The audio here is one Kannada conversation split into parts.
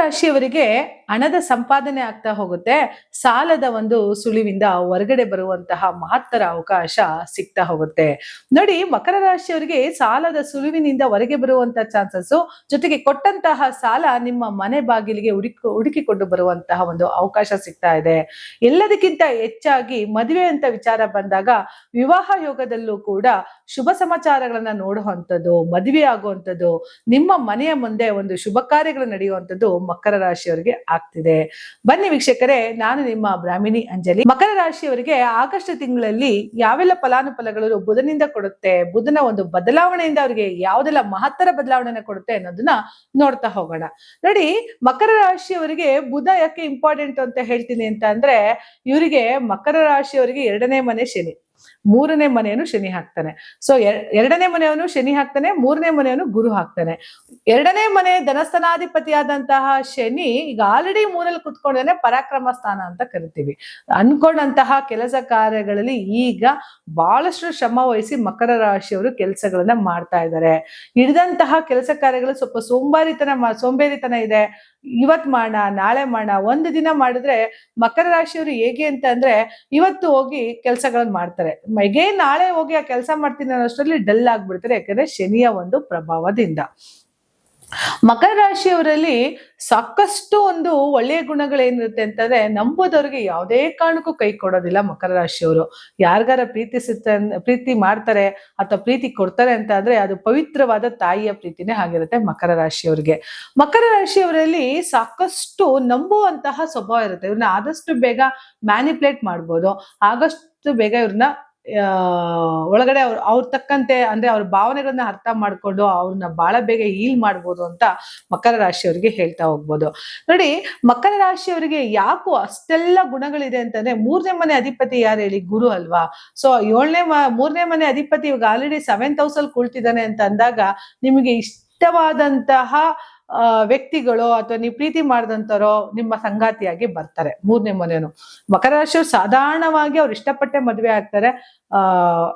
ರಾಶಿಯವರಿಗೆ ಹಣದ ಸಂಪಾದನೆ ಆಗ್ತಾ ಹೋಗುತ್ತೆ. ಸಾಲದ ಒಂದು ಸುಳಿವಿಂದ ಹೊರಗಡೆ ಬರುವಂತಹ ಮಹತ್ತರ ಅವಕಾಶ ಸಿಗ್ತಾ ಹೋಗುತ್ತೆ. ನೋಡಿ, ಮಕರ ರಾಶಿಯವರಿಗೆ ಸಾಲದ ಸುಳಿವಿನಿಂದ ಹೊರಗೆ ಬರುವಂತಹ ಚಾನ್ಸಸ್, ಜೊತೆಗೆ ಕೊಟ್ಟಂತಹ ಸಾಲ ನಿಮ್ಮ ಮನೆ ಬಾಗಿಲಿಗೆ ಹುಡುಕಿಕೊಂಡು ಬರುವಂತಹ ಒಂದು ಅವಕಾಶ ಸಿಗ್ತಾ ಇದೆ. ಎಲ್ಲದಕ್ಕಿಂತ ಹೆಚ್ಚಾಗಿ ಮದುವೆ ಅಂತ ವಿಚಾರ ಬಂದಾಗ ವಿವಾಹ ಯೋಗದಲ್ಲೂ ಕೂಡ ಶುಭ ಸಮಾಚಾರಗಳನ್ನ ನೋಡುವಂಥದ್ದು, ಮದುವೆ ಆಗುವಂಥದ್ದು, ನಿಮ್ಮ ಮನೆಯ ಮುಂದೆ ಒಂದು ಶುಭ ಕಾರ್ಯಗಳು ನಡೆಯುವಂಥದ್ದು ಮಕರ ರಾಶಿಯವರಿಗೆ ಆಗ್ತಿದೆ. ಬನ್ನಿ ವೀಕ್ಷಕರೇ, ನಾನು ನಿಮ್ಮ ಬ್ರಾಹ್ಮಿಣಿ ಅಂಜಲಿ. ಮಕರ ರಾಶಿಯವರಿಗೆ ಆಗಸ್ಟ್ ತಿಂಗಳಲ್ಲಿ ಯಾವೆಲ್ಲ ಫಲಾನುಫಲಗಳು ಬುಧನಿಂದ ಕೊಡುತ್ತೆ, ಬುಧನ ಒಂದು ಬದಲಾವಣೆಯಿಂದ ಅವರಿಗೆ ಯಾವ್ದೆಲ್ಲ ಮಹತ್ತರ ಬದಲಾವಣೆನ ಕೊಡುತ್ತೆ ಅನ್ನೋದನ್ನ ನೋಡ್ತಾ ಹೋಗೋಣ. ನೋಡಿ, ಮಕರ ರಾಶಿಯವರಿಗೆ ಬುಧ ಯಾಕೆ ಇಂಪಾರ್ಟೆಂಟ್ ಅಂತ ಹೇಳ್ತೀನಿ ಅಂತ ಅಂದ್ರೆ, ಇವರಿಗೆ ಮಕರ ರಾಶಿಯವರಿಗೆ 2ನೇ ಮನೆ ಶನಿ, 3ನೇ ಮನೆಯನ್ನು ಶನಿ ಹಾಕ್ತಾನೆ. ಸೊ 2ನೇ ಮನೆಯವನು ಶನಿ ಹಾಕ್ತಾನೆ, 3ನೇ ಮನೆಯವನು ಗುರು ಹಾಕ್ತಾನೆ. 2ನೇ ಮನೆ ಧನಸ್ಥಾನಾಧಿಪತಿಯಾದಂತಹ ಶನಿ ಈಗ ಆಲ್ರೆಡಿ 3ರಲ್ಲಿ ಕುತ್ಕೊಂಡೇನೆ ಪರಾಕ್ರಮ ಸ್ಥಾನ ಅಂತ ಕರಿತೀವಿ. ಅನ್ಕೊಂಡಂತಹ ಕೆಲಸ ಕಾರ್ಯಗಳಲ್ಲಿ ಈಗ ಬಹಳಷ್ಟು ಶ್ರಮ ವಹಿಸಿ ಮಕರ ರಾಶಿಯವರು ಕೆಲಸಗಳನ್ನ ಮಾಡ್ತಾ ಇದ್ದಾರೆ. ಹಿಡಿದಂತಹ ಕೆಲಸ ಕಾರ್ಯಗಳು ಸ್ವಲ್ಪ ಸೋಂಬೇರಿತನ ಇದೆ. ಇವತ್ ಮಾಡೋಣ, ನಾಳೆ ಮಾಡೋಣ, ಒಂದು ದಿನ ಮಾಡಿದ್ರೆ ಮಕರ ರಾಶಿಯವರು ಹೇಗೆ ಅಂತ ಅಂದ್ರೆ, ಇವತ್ತು ಹೋಗಿ ಕೆಲಸಗಳನ್ನ ಮಾಡ್ತಾರೆ, ನಾಳೆ ಹೋಗಿ ಆ ಕೆಲಸ ಮಾಡ್ತೀನಿ ಅನ್ನೋಷ್ಟರಲ್ಲಿ ಡಲ್ ಆಗ್ಬಿಡ್ತಾರೆ. ಯಾಕಂದ್ರೆ ಶನಿಯ ಒಂದು ಪ್ರಭಾವದಿಂದ. ಮಕರ ರಾಶಿಯವರಲ್ಲಿ ಸಾಕಷ್ಟು ಒಂದು ಒಳ್ಳೆಯ ಗುಣಗಳೇನಿರುತ್ತೆ ಅಂತಂದ್ರೆ, ನಂಬೋದವ್ರಿಗೆ ಯಾವುದೇ ಕಾರಣಕ್ಕೂ ಕೈ ಕೊಡೋದಿಲ್ಲ ಮಕರ ರಾಶಿಯವರು. ಯಾರಿಗಾರ ಪ್ರೀತಿ ಮಾಡ್ತಾರೆ ಅಥವಾ ಪ್ರೀತಿ ಕೊಡ್ತಾರೆ ಅಂತ ಆದ್ರೆ ಅದು ಪವಿತ್ರವಾದ ತಾಯಿಯ ಪ್ರೀತಿನೇ ಆಗಿರುತ್ತೆ ಮಕರ ರಾಶಿಯವರಿಗೆ. ಮಕರ ರಾಶಿಯವರಲ್ಲಿ ಸಾಕಷ್ಟು ನಂಬುವಂತಹ ಸ್ವಭಾವ ಇರುತ್ತೆ. ಇವ್ರನ್ನ ಆದಷ್ಟು ಬೇಗ ಮ್ಯಾನಿಪ್ಯುಲೇಟ್ ಮಾಡ್ಬೋದು, ಆದಷ್ಟು ಬೇಗ ಇವ್ರನ್ನ ಒಳಗಡೆ ಅವ್ರ ತಕ್ಕಂತೆ ಅಂದ್ರೆ ಅವ್ರ ಭಾವನೆಗಳನ್ನ ಅರ್ಥ ಮಾಡ್ಕೊಂಡು ಅವ್ರನ್ನ ಬಹಳ ಬೇಗ ಹೀಲ್ ಮಾಡ್ಬೋದು ಅಂತ ಮಕರ ರಾಶಿಯವರಿಗೆ ಹೇಳ್ತಾ ಹೋಗ್ಬೋದು. ನೋಡಿ, ಮಕರ ರಾಶಿಯವರಿಗೆ ಯಾಕೋ ಅಷ್ಟೆಲ್ಲ ಗುಣಗಳಿದೆ ಅಂತಂದ್ರೆ, 3ನೇ ಮನೆ ಅಧಿಪತಿ ಯಾರು ಹೇಳಿ? ಗುರು ಅಲ್ವಾ? ಸೊ 3ನೇ ಮನೆ ಅಧಿಪತಿ ಇವಾಗ ಆಲ್ರೆಡಿ 7th house ಅಲ್ಲಿ ಕುಳ್ತಿದ್ದಾನೆ ಅಂತ ಅಂದಾಗ, ನಿಮಗೆ ಇಷ್ಟವಾದಂತಹ ವ್ಯಕ್ತಿಗಳು ಅಥವಾ ನೀವು ಪ್ರೀತಿ ಮಾಡಿದಂತರೋ ನಿಮ್ಮ ಸಂಗಾತಿಯಾಗಿ ಬರ್ತಾರೆ 3ನೇ ಮನೆಯವರು. ಮಕರ ರಾಶಿಯವರು ಸಾಧಾರಣವಾಗಿ ಅವ್ರು ಇಷ್ಟಪಟ್ಟೆ ಮದುವೆ ಆಗ್ತಾರೆ.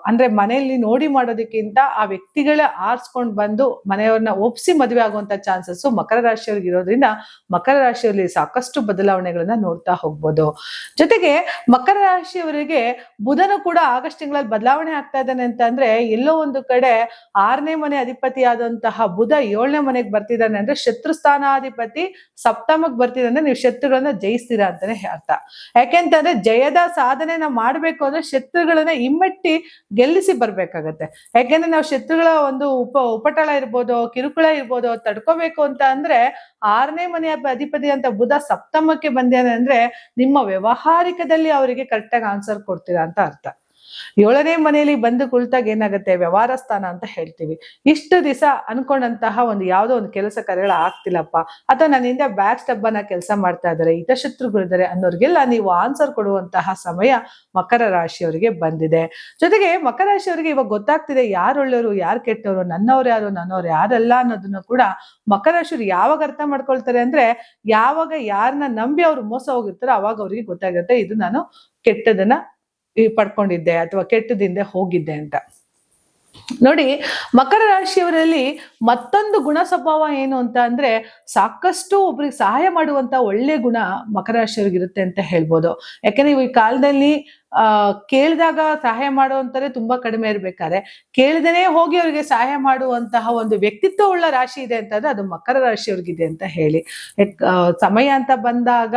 ಅಂದ್ರೆ ಮನೆಯಲ್ಲಿ ನೋಡಿ ಮಾಡೋದಕ್ಕಿಂತ ಆ ವ್ಯಕ್ತಿಗಳೇ ಆರಿಸ್ಕೊಂಡು ಬಂದು ಮನೆಯವ್ರನ್ನ ಒಪ್ಸಿ ಮದುವೆ ಆಗುವಂತ ಚಾನ್ಸಸ್ ಮಕರ ರಾಶಿಯವ್ರಿಗೆ ಇರೋದ್ರಿಂದ ಮಕರ ರಾಶಿಯಲ್ಲಿ ಸಾಕಷ್ಟು ಬದಲಾವಣೆಗಳನ್ನ ನೋಡ್ತಾ ಹೋಗ್ಬೋದು. ಜೊತೆಗೆ ಮಕರ ರಾಶಿಯವರಿಗೆ ಬುಧನು ಕೂಡ ಆಗಸ್ಟ್ ತಿಂಗಳಲ್ಲಿ ಬದಲಾವಣೆ ಆಗ್ತಾ ಇದ್ದಾನೆ ಅಂತ ಅಂದ್ರೆ, ಎಲ್ಲೋ ಒಂದು ಕಡೆ 6ನೇ ಮನೆ ಅಧಿಪತಿಯಾದಂತಹ ಬುಧ 7ನೇ ಮನೆಗೆ ಬರ್ತಿದ್ದಾನೆ ಅಂದ್ರೆ, ಶತ್ರು ಸ್ಥಾನಾಧಿಪತಿ ಸಪ್ತಮಕ್ಕೆ ಬರ್ತಿದ್ರೆ ನೀವು ಶತ್ರುಗಳನ್ನ ಜಯಿಸ್ತೀರಾ ಅಂತಾನೆ ಅರ್ಥ. ಯಾಕೆಂತಂದ್ರೆ ಜಯದ ಸಾಧನೆನ ಮಾಡ್ಬೇಕು ಅಂದ್ರೆ ಶತ್ರುಗಳನ್ನ ಇಮ್ಮೆಟ್ಟಿ ಗೆಲ್ಲಿಸಿ ಬರ್ಬೇಕಾಗತ್ತೆ. ಯಾಕೆಂದ್ರೆ ನಾವು ಶತ್ರುಗಳ ಒಂದು ಉಪಟಳ ಇರ್ಬೋದು, ಕಿರುಕುಳ ಇರ್ಬೋದು, ತಡ್ಕೋಬೇಕು ಅಂತ ಅಂದ್ರೆ 6ನೇ ಮನೆಯ ಅಧಿಪತಿ ಅಂತ ಬುಧ ಸಪ್ತಮಕ್ಕೆ ಬಂದೇನೆ ಅಂದ್ರೆ, ನಿಮ್ಮ ವ್ಯವಹಾರಿಕದಲ್ಲಿ ಅವರಿಗೆ ಕರೆಕ್ಟಾಗಿ ಆನ್ಸರ್ ಕೊಡ್ತೀರಾ ಅಂತ ಅರ್ಥ. 7ನೇ ಮನೆಯಲ್ಲಿ ಬಂದು ಕುಳಿತಾಗ ಏನಾಗುತ್ತೆ? ವ್ಯವಹಾರ ಸ್ಥಾನ ಅಂತ ಹೇಳ್ತೀವಿ. ಇಷ್ಟು ದಿವಸ ಅನ್ಕೊಂಡಂತಹ ಒಂದು ಯಾವುದೋ ಒಂದು ಕೆಲಸ ಕಾರ್ಯಗಳು ಆಗ್ತಿಲ್ಲಪ್ಪ, ಅಥವಾ ನನ್ನಿಂದ ಬ್ಯಾಕ್ ಸ್ಟೆಪ್ ಅನ್ನ ಕೆಲಸ ಮಾಡ್ತಾ ಇದ್ದಾರೆ, ಹಿತಶತ್ರುಗಳಿದ್ದಾರೆ ಅನ್ನೋರ್ಗೆಲ್ಲ ನೀವು ಆನ್ಸರ್ ಕೊಡುವಂತಹ ಸಮಯ ಮಕರ ರಾಶಿಯವರಿಗೆ ಬಂದಿದೆ. ಜೊತೆಗೆ ಮಕರ ರಾಶಿಯವರಿಗೆ ಇವಾಗ ಗೊತ್ತಾಗ್ತಿದೆ ಯಾರು ಒಳ್ಳೆಯವರು, ಯಾರು ಕೆಟ್ಟವರು, ನನ್ನವ್ರು ಯಾರು, ನನ್ನವ್ರು ಯಾರಲ್ಲ ಅನ್ನೋದನ್ನ ಕೂಡ ಮಕರ ರಾಶಿಯವರು ಯಾವಾಗ ಅರ್ಥ ಮಾಡ್ಕೊಳ್ತಾರೆ ಅಂದ್ರೆ, ಯಾವಾಗ ಯಾರನ್ನ ನಂಬಿ ಅವ್ರು ಮೋಸ ಹೋಗಿರ್ತಾರೋ ಅವಾಗ ಅವ್ರಿಗೆ ಗೊತ್ತಾಗುತ್ತೆ ಇದು ನಾನು ಕೆಟ್ಟದನ್ನ ಪಡ್ಕೊಂಡಿದ್ದೆ ಅಥವಾ ಕೆಟ್ಟದಿಂದ ಹೋಗಿದ್ದೆ ಅಂತ. ನೋಡಿ, ಮಕರ ರಾಶಿಯವರಲ್ಲಿ ಮತ್ತೊಂದು ಗುಣ ಸ್ವಭಾವ ಏನು ಅಂತ ಅಂದ್ರೆ, ಸಾಕಷ್ಟು ಒಬ್ರಿಗೆ ಸಹಾಯ ಮಾಡುವಂತ ಒಳ್ಳೆ ಗುಣ ಮಕರ ರಾಶಿಯವ್ರಿಗೆ ಇರುತ್ತೆ ಅಂತ ಹೇಳ್ಬೋದು. ಯಾಕಂದ್ರೆ ಈ ಕಾಲದಲ್ಲಿ ಕೇಳಿದಾಗ ಸಹಾಯ ಮಾಡುವಂತಾರೆ ತುಂಬಾ ಕಡಿಮೆ ಇರ್ಬೇಕಾದ್ರೆ, ಕೇಳಿದನೇ ಹೋಗಿ ಅವ್ರಿಗೆ ಸಹಾಯ ಮಾಡುವಂತಹ ಒಂದು ವ್ಯಕ್ತಿತ್ವ ಉಳ್ಳ ರಾಶಿ ಇದೆ ಅಂತಂದ್ರೆ ಅದು ಮಕರ ರಾಶಿಯವ್ರಿಗಿದೆ ಅಂತ ಹೇಳಿ. ಸಮಯ ಅಂತ ಬಂದಾಗ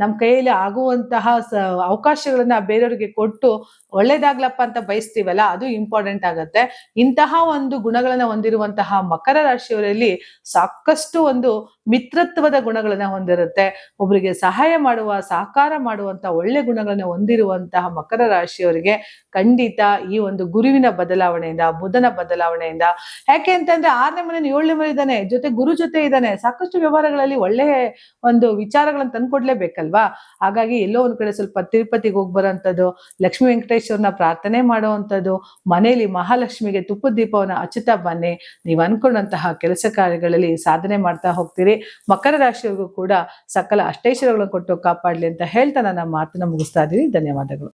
ನಮ್ ಕೈಯಲ್ಲಿ ಆಗುವಂತಹ ಅವಕಾಶಗಳನ್ನ ಬೇರೆಯವ್ರಿಗೆ ಕೊಟ್ಟು ಒಳ್ಳೇದಾಗ್ಲಪ್ಪ ಅಂತ ಬಯಸ್ತೀವಲ್ಲ, ಅದು ಇಂಪಾರ್ಟೆಂಟ್ ಆಗತ್ತೆ. ಇಂತಹ ಒಂದು ಗುಣಗಳನ್ನ ಹೊಂದಿರುವಂತಹ ಮಕರ ರಾಶಿಯವರಲ್ಲಿ ಸಾಕಷ್ಟು ಒಂದು ಮಿತ್ರತ್ವದ ಗುಣಗಳನ್ನ ಹೊಂದಿರುತ್ತೆ. ಒಬ್ಬರಿಗೆ ಸಹಾಯ ಮಾಡುವ, ಸಹಕಾರ ಮಾಡುವಂತ ಒಳ್ಳೆ ಗುಣಗಳನ್ನ ಹೊಂದಿರುವಂತಹ ಮಕರ ರಾಶಿಯವರಿಗೆ ಖಂಡಿತ ಈ ಒಂದು ಗುರುವಿನ ಬದಲಾವಣೆಯಿಂದ, ಬುಧನ ಬದಲಾವಣೆಯಿಂದ, ಯಾಕೆ ಅಂತಂದ್ರೆ 6ನೇ ಮನೆ 7ನೇ ಮನೆ ಇದ್ದಾನೆ, ಜೊತೆ ಗುರು ಜೊತೆ ಇದ್ದಾನೆ, ಸಾಕಷ್ಟು ವ್ಯವಹಾರಗಳಲ್ಲಿ ಒಳ್ಳೆ ಒಂದು ವಿಚಾರಗಳನ್ನ ತಂದ್ಕೊಡ್ಲೇಬೇಕಲ್ವಾ. ಹಾಗಾಗಿ ಎಲ್ಲೋ ಒಂದ್ ಕಡೆ ಸ್ವಲ್ಪ ತಿರುಪತಿಗೆ ಹೋಗಿ ಬರೋಂಥದ್ದು, ಲಕ್ಷ್ಮೀ ವೆಂಕಟೇಶ್ವರನ ಪ್ರಾರ್ಥನೆ ಮಾಡುವಂಥದ್ದು, ಮನೆಯಲ್ಲಿ ಮಹಾಲಕ್ಷ್ಮಿಗೆ ತುಪ್ಪದ ದೀಪವನ್ನ ಹಚ್ಚುತ್ತಾ ಬನ್ನಿ. ನೀವು ಅನ್ಕೊಂಡಂತಹ ಕೆಲಸ ಕಾರ್ಯಗಳಲ್ಲಿ ಸಾಧನೆ ಮಾಡ್ತಾ ಹೋಗ್ತೀರಿ. ಮಕರ ರಾಶಿಯವರಿಗೂ ಕೂಡ ಸಕಲ ಅಷ್ಟೈಶ್ವರ್ಯಗಳನ್ನು ಕೊಟ್ಟು ಕಾಪಾಡ್ಲಿ ಅಂತ ಹೇಳ್ತಾ ನನ್ನ ಮಾತನ್ನ ಮುಗಿಸ್ತಾ ಇದ್ದೀನಿ. ಧನ್ಯವಾದಗಳು.